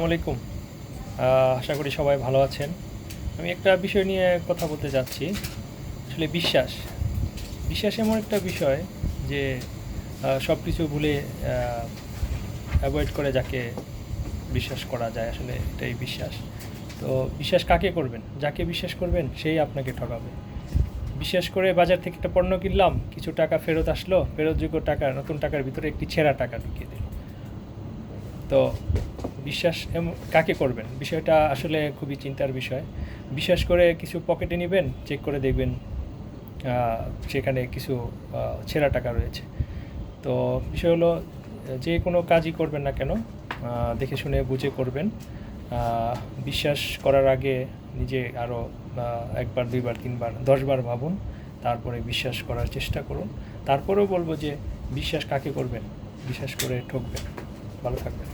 আসসালামু আলাইকুম। আশা করি সবাই ভালো আছেন। আমি একটা বিষয় নিয়ে কথা বলতে যাচ্ছি। আসলে বিশ্বাস। বিশ্বাস এমন একটা বিষয় যে সব কিছু ভুলে অ্যাভয়েড করে যাকে বিশ্বাস করা যায়, আসলে এটাই বিশ্বাস। তো বিশ্বাস কাকে করবেন? যাকে বিশ্বাস করবেন সেই আপনাকে ঠকাবে। বিশ্বাস করে বাজার থেকে একটা পণ্য কিনলাম, কিছু টাকা ফেরত আসলো, ফেরতযোগ্য টাকা নতুন টাকার ভিতরে একটি ছেঁড়া টাকা ঢুকিয়ে দিল। তো বিশ্বাস কাকে করবেন, বিষয়টা আসলে খুবই চিন্তার বিষয়। বিশ্বাস করে কিছু পকেটে নেবেন, চেক করে দেখবেন সেখানে কিছু ছেঁড়া টাকা রয়েছে। তো বিষয় হলো, যে কোনো কাজই করবেন না কেন দেখে শুনে বুঝে করবেন। বিশ্বাস করার আগে নিজে আরও একবার, দুইবার, তিনবার, 10বার ভাবুন, তারপরে বিশ্বাস করার চেষ্টা করুন। তারপরেও বলবো যে বিশ্বাস কাকে করবেন, বিশ্বাস করে ঠকবেন। ভালো থাকবেন।